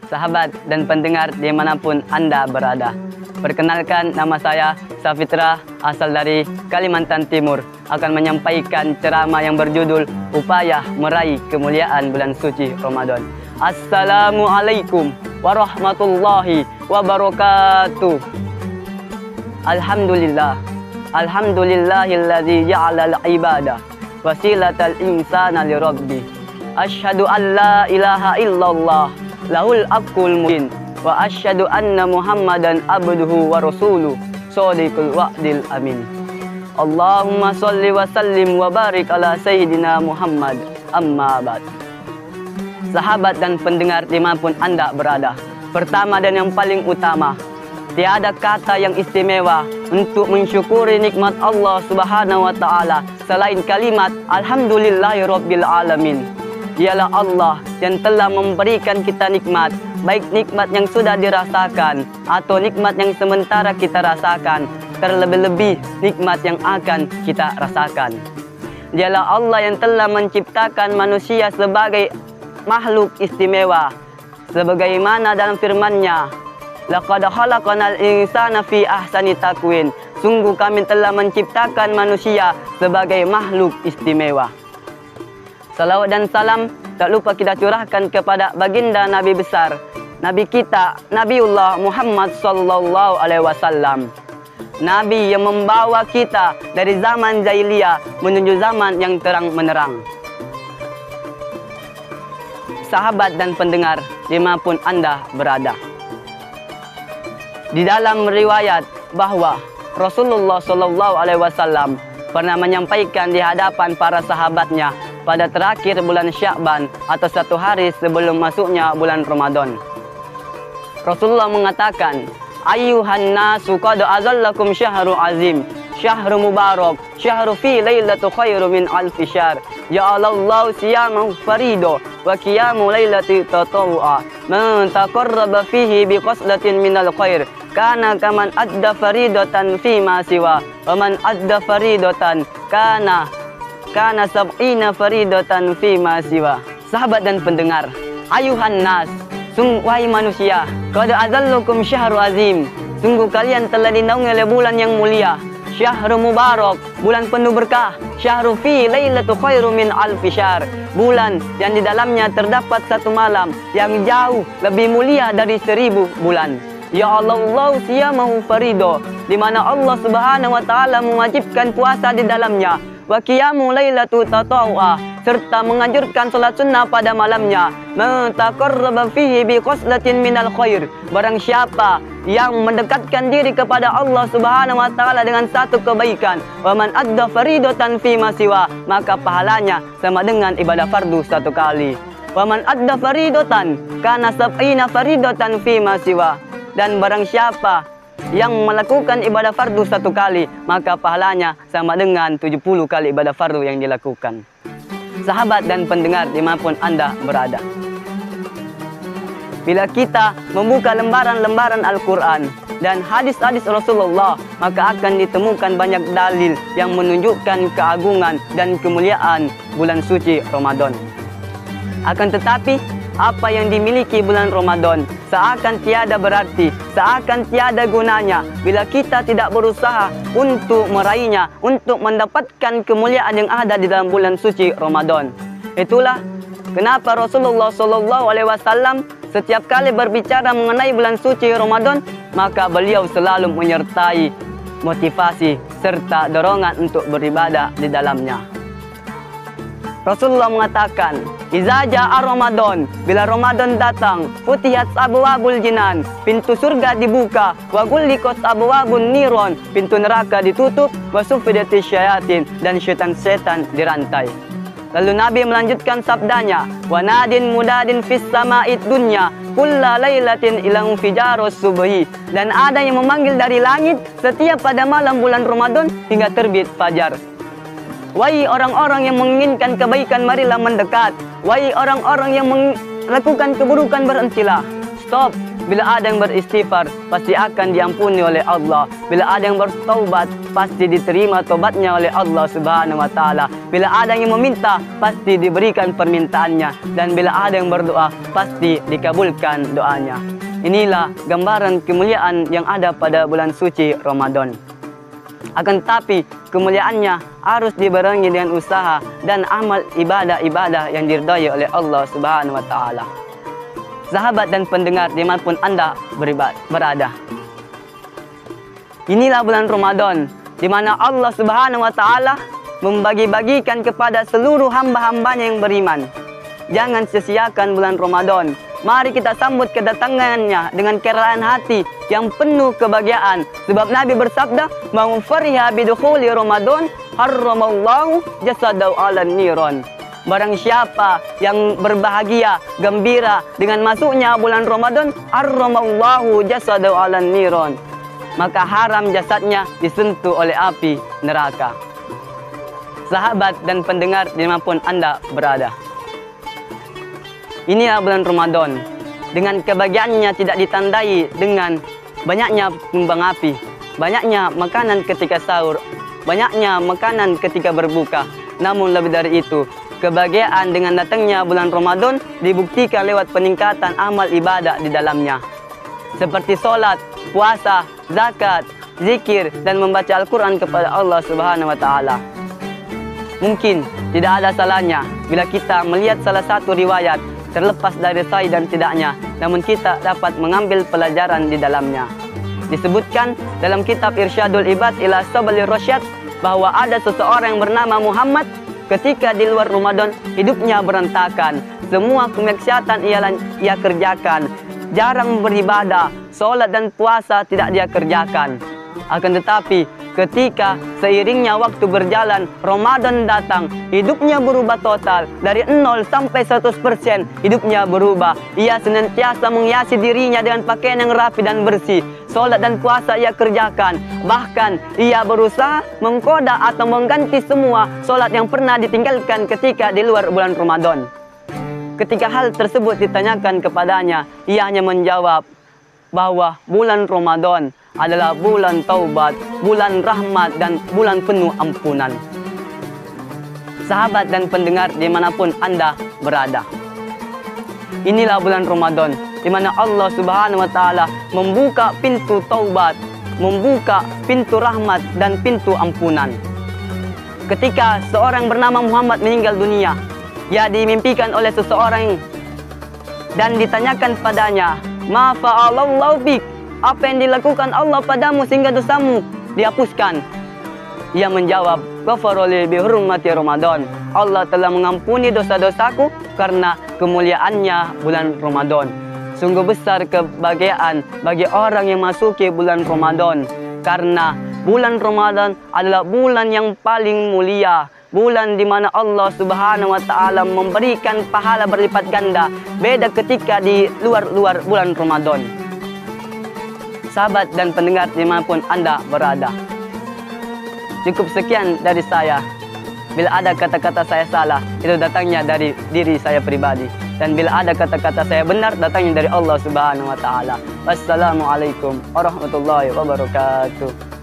sahabat dan pendengar dimanapun Anda berada. Perkenalkan, nama saya Safitra, asal dari Kalimantan Timur, akan menyampaikan ceramah yang berjudul Upaya Meraih Kemuliaan Bulan Suci Ramadan. Assalamualaikum warahmatullahi wabarakatuh. Alhamdulillah, alhamdulillahilladzi ja'ala al-ibadah wasilatal insana li rabbi. Asyhadu an la ilaha illallah lahul aqul mubin wa asyhadu anna Muhammadan abduhu wa rasuluh shadiqul wa'dil amin. Allahumma shalli wa sallim wa barik ala sayyidina Muhammad, amma ba'd. Sahabat dan pendengar dimanapun Anda berada, pertama dan yang paling utama, tiada kata yang istimewa untuk mensyukuri nikmat Allah Subhanahu wa taala selain kalimat alhamdulillahirabbil alamin. Dialah Allah yang telah memberikan kita nikmat, baik nikmat yang sudah dirasakan atau nikmat yang sementara kita rasakan, terlebih-lebih nikmat yang akan kita rasakan. Dialah Allah yang telah menciptakan manusia sebagai makhluk istimewa, sebagaimana dalam firman-Nya, laqad khalaqnal insana fi ahsani taqwim. Sungguh kami telah menciptakan manusia sebagai makhluk istimewa. Salawat dan salam tak lupa kita curahkan kepada baginda Nabi besar, Nabi kita, Nabiullah Muhammad sallallahu alaihi wasallam. Nabi yang membawa kita dari zaman jahiliyah menuju zaman yang terang menerang. Sahabat dan pendengar dimanapun Anda berada, di dalam riwayat bahwa Rasulullah sallallahu alaihi wasallam pernah menyampaikan di hadapan para sahabatnya pada terakhir bulan Sya'ban atau satu hari sebelum masuknya bulan Ramadan. Rasulullah mengatakan, ayyuhan nasu qad azallakum syahrul azim, syahrul mubarak, syahru fi lailatu khairu min alfi syahr. Ja'alallahu siyamahu farido wa qiyamu lailati tatawwa. Man taqarraba fihi biqaslatin minal khair kana kaman adda faridatan fi ma siwa. Wa man adda faridatan kana sab'ina faridatan fi ma siwa. Sahabat dan pendengar, ayuhan nas, wahai manusia, qad azallukum syahrul azim, sungguh kalian telah dinaungi oleh bulan yang mulia, syahrul mubarak, bulan penuh berkah, syahru fi lailatu khairu min alfi syahr, bulan yang di dalamnya terdapat satu malam yang jauh lebih mulia dari 1000 bulan. Ya Allah siyamahu farido, di mana Allah Subhanahu wa taala mewajibkan puasa di dalamnya, wa qiyamu lailatu tatawwa, serta menganjurkan salat sunnah pada malamnya. Man taqarraba fihi biqaslatin minal khair, barang siapa yang mendekatkan diri kepada Allah Subhanahu wa taala dengan satu kebaikan, wa man adda faridatan fi ma siwa, maka pahalanya sama dengan ibadah fardu satu kali. Wa man adda faridatan kana sab'ina faridatan fi ma siwa, dan barang siapa yang melakukan ibadah fardu satu kali, maka pahalanya sama dengan 70 kali ibadah fardu yang dilakukan. Sahabat dan pendengar dimanapun Anda berada, bila kita membuka lembaran-lembaran Al-Quran dan hadis-hadis Rasulullah, maka akan ditemukan banyak dalil yang menunjukkan keagungan dan kemuliaan bulan suci Ramadan. Akan tetapi, apa yang dimiliki bulan Ramadan seakan tiada berarti, seakan tiada gunanya bila kita tidak berusaha untuk meraihnya, untuk mendapatkan kemuliaan yang ada di dalam bulan suci Ramadan. Itulah kenapa Rasulullah SAW setiap kali berbicara mengenai bulan suci Ramadan, maka beliau selalu menyertai motivasi serta dorongan untuk beribadah di dalamnya. Rasulullah mengatakan, iza ja'a Ramadan, bila Ramadan datang, futihat abwabul jinan, pintu surga dibuka, wa ghulliqat abwabun niron, pintu neraka ditutup, wa suffidatis syayatin, dan syaitan-syaitan dirantai. Lalu Nabi melanjutkan sabdanya, wa nadin mudadin fis sama'id dunya kulla lailatin ila fijarus subhi, dan ada yang memanggil dari langit setiap pada malam bulan Ramadan hingga terbit fajar. Wahai orang-orang yang menginginkan kebaikan, marilah mendekat. Wahai orang-orang yang melakukan keburukan, berhentilah. Stop. Bila ada yang beristighfar, pasti akan diampuni oleh Allah. Bila ada yang bertaubat, pasti diterima taubatnya oleh Allah Subhanahu wa taala. Bila ada yang meminta, pasti diberikan permintaannya. Dan bila ada yang berdoa, pasti dikabulkan doanya. Inilah gambaran kemuliaan yang ada pada bulan suci Ramadan. Akan tetapi kemuliaannya harus dibarengi dengan usaha dan amal ibadah-ibadah yang diridhai oleh Allah Subhanahu wa taala. Sahabat dan pendengar dimanapun Anda berada. Inilah bulan Ramadan di mana Allah Subhanahu wa taala membagi-bagikan kepada seluruh hamba-hambanya yang beriman. Jangan sia-siakan bulan Ramadan. Mari kita sambut kedatangannya dengan keralaan hati yang penuh kebahagiaan. Sebab Nabi bersabda, "Man fariha bidukhuli Ramadan, harramallahu jasadahu 'alan niran." Barang siapa yang berbahagia, gembira dengan masuknya bulan Ramadan, harramallahu jasadahu 'alan niran. Maka haram jasadnya disentuh oleh api neraka. Sahabat dan pendengar dimanapun Anda berada. Inilah bulan Ramadan. Dengan kebahagiaannya tidak ditandai dengan banyaknya kembang api, banyaknya makanan ketika sahur, banyaknya makanan ketika berbuka. Namun lebih dari itu, kebahagiaan dengan datangnya bulan Ramadan dibuktikan lewat peningkatan amal ibadah di dalamnya. Seperti sholat, puasa, zakat, zikir, dan membaca Al-Quran kepada Allah Subhanahu wa taala. Mungkin tidak ada salahnya bila kita melihat salah satu riwayat terlepas dari sahih dan tidaknya, namun kita dapat mengambil pelajaran di dalamnya. Disebutkan dalam kitab Irsyadul Ibad ila Sabilir Rasyad bahwa ada seseorang yang bernama Muhammad. Ketika di luar Ramadan, hidupnya berantakan. Semua kemaksiatan ia kerjakan. Jarang beribadah, sholat dan puasa tidak dia kerjakan. Akan tetapi, ketika seiringnya waktu berjalan, Ramadan datang, hidupnya berubah total. Dari 0 sampai 100%, hidupnya berubah. Ia senantiasa menghiasi dirinya dengan pakaian yang rapi dan bersih. Sholat dan puasa ia kerjakan. Bahkan ia berusaha mengkoda atau mengganti semua sholat yang pernah ditinggalkan ketika di luar bulan Ramadan. Ketika hal tersebut ditanyakan kepadanya, ia hanya menjawab bahwa bulan Ramadan adalah bulan taubat, bulan rahmat, dan bulan penuh ampunan. Sahabat dan pendengar dimanapun Anda berada. Inilah bulan Ramadan di mana Allah Subhanahu wa taala membuka pintu taubat, membuka pintu rahmat dan pintu ampunan. Ketika seorang bernama Muhammad meninggal dunia, ia dimimpikan oleh seseorang dan ditanyakan padanya, "Ma fa'alallahu bik?" Apa yang dilakukan Allah padamu sehingga dosamu dihapuskan? Ia menjawab, "Ghafaroli bi hurmati Ramadan." Allah telah mengampuni dosa-dosaku karena kemuliaannya bulan Ramadan. Sungguh besar kebahagiaan bagi orang yang masuki bulan Ramadan, karena bulan Ramadan adalah bulan yang paling mulia, bulan di mana Allah Subhanahu wa taala memberikan pahala berlipat ganda, beda ketika di luar bulan Ramadan. Sahabat dan pendengar dimanapun Anda berada. Cukup sekian dari saya. Bila ada kata-kata saya salah, itu datangnya dari diri saya pribadi. Dan bila ada kata-kata saya benar, datangnya dari Allah Subhanahu wa taala. Wassalamualaikum warahmatullahi wabarakatuh.